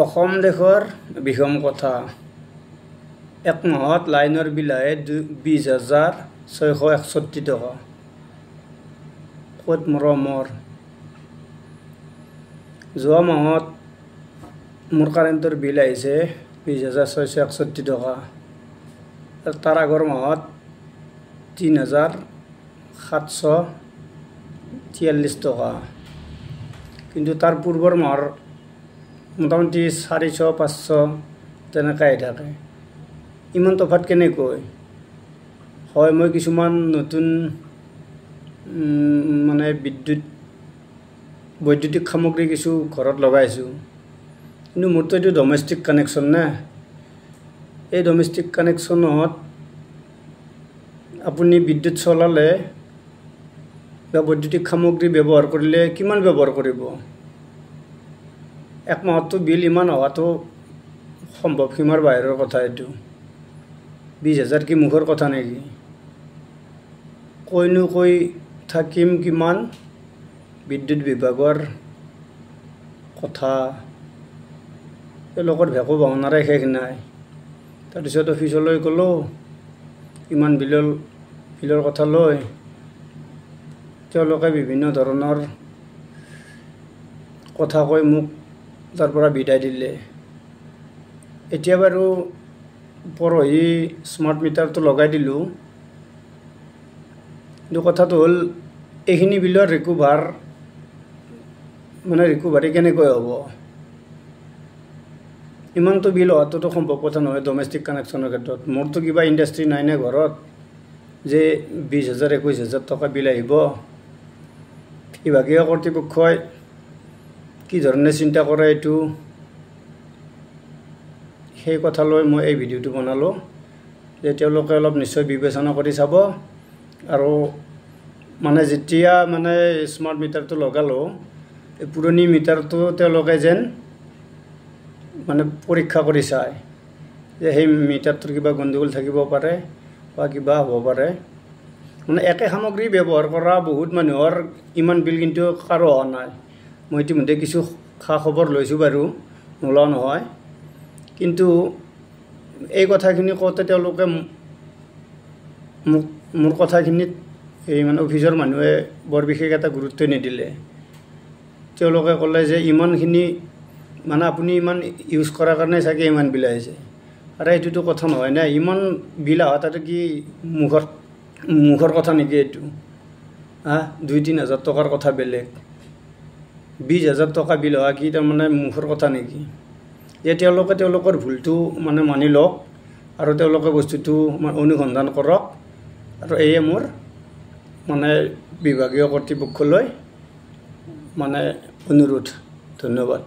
অসম দেশৰ বিষম কথা এক মাহত লাইনৰ বিল আহে 20,661 টকা ক'ত মৰমৰ যোৱা মাহত মোৰ কাৰেণ্টৰ বিল আহিছে 20,661 টকা তাৰ আগৰ মাহত 3,743 টকা কিন্তু তাৰ পূৰ্বৰ মাহৰ মোটামুটি 400-500 তেনেকৈ আহি থাকে ইমান তফাত কেনেকৈ হয় মই কিছুমান নতুন মানে বৈদ্যুতিক সামগ্ৰী কিছু ঘৰত লগাইছোঁ কিন্তু মোৰতো এইটো ডমেষ্টিক কানেকশ্যন না এই ডমেষ্টিক কানেকশ্যনত আপুনি বিদ্যুৎ চলালে বা বৈদ্যুতিক সামগ্ৰী ব্যৱহাৰ কৰিলে কিমান ব্যৱহাৰ কৰিব এক মাহতো বিল ইমান হোৱাটো সম্ভৱ সীমাৰ বাহিৰৰ কথা এইটো 20,000 কি মুখৰ কথা নেকি কৈনো কৈ থাকিম কিমান বিদ্যুৎ বিভাগৰ কথা তেওঁলোকৰ ভেকো ভাওনাৰে শেষ নাই তাৰপিছত অফিচলৈ গ'লো ইমান বিলৰ কথা লৈ তেওঁলোকে বিভিন্ন ধৰণৰ কথা কৈ মোক তাৰ পৰা বিদায় দিলে এতিয়া বাৰু পৰহি স্মাৰ্ট মিটাৰটো লগাই দিলোঁ কিন্তু কথাটো হ'ল এইখিনি বিলৰ ৰিকভাৰী কেনেকৈ হ'ব ইমানটো বিল হোৱাটোতো সম্ভৱ কথা নহয় ডমেষ্টিক কানেকশ্যনৰ ক্ষেত্ৰত মোৰতো কিবা ইণ্ডাষ্ট্ৰী নাই নে ঘৰত যে 20,000-21,000 টকা বিল আহিব বিভাগীয় কৰ্তৃপক্ষই কি ধৰণে চিন্তা কৰে এইটো সেই কথা লৈ মই এই ভিডিঅ'টো বনালোঁ যে তেওঁলোকে অলপ নিশ্চয় বিবেচনা কৰি চাব আৰু মানে যেতিয়া মানে স্মাৰ্ট মিটাৰটো লগালোঁ এই পুৰণি মিটাৰটো তেওঁলোকে যেন মানে পৰীক্ষা কৰি চায় যে সেই মিটাৰটোৰ কিবা গণ্ডগোল থাকিব পাৰে বা কিবা হ'ব পাৰে মানে একে সামগ্ৰী ব্যৱহাৰ কৰা বহুত মানুহৰ ইমান বিল কিন্তু কাৰো হোৱা নাই মই ইতিমধ্যে কিছু খা খবৰ লৈছোঁ বাৰু নোলোৱা নহয় কিন্তু এই কথাখিনি কওঁতে তেওঁলোকে মোৰ কথাখিনিত এই মানে অফিচৰ মানুহে বৰ বিশেষ এটা গুৰুত্ব নিদিলে তেওঁলোকে ক'লে যে ইমানখিনি মানে আপুনি ইমান ইউজ কৰাৰ কাৰণে চাগে ইমান বিল আহিছে আৰু এইটোতো কথা নহয় না ইমান বিল অহা তাতে কি মুখৰ কথা নেকি এইটো 2-3 হাজাৰ টকাৰ কথা বেলেগ 20,000 টকা বিল অহা কি তাৰমানে মুখৰ কথা নেকি যে তেওঁলোকে তেওঁলোকৰ ভুলটো মানে মানি লওক আৰু তেওঁলোকে বস্তুটো অনুসন্ধান কৰক আৰু এয়ে মোৰ মানে বিভাগীয় কৰ্তৃপক্ষলৈ মানে অনুৰোধ ধন্যবাদ।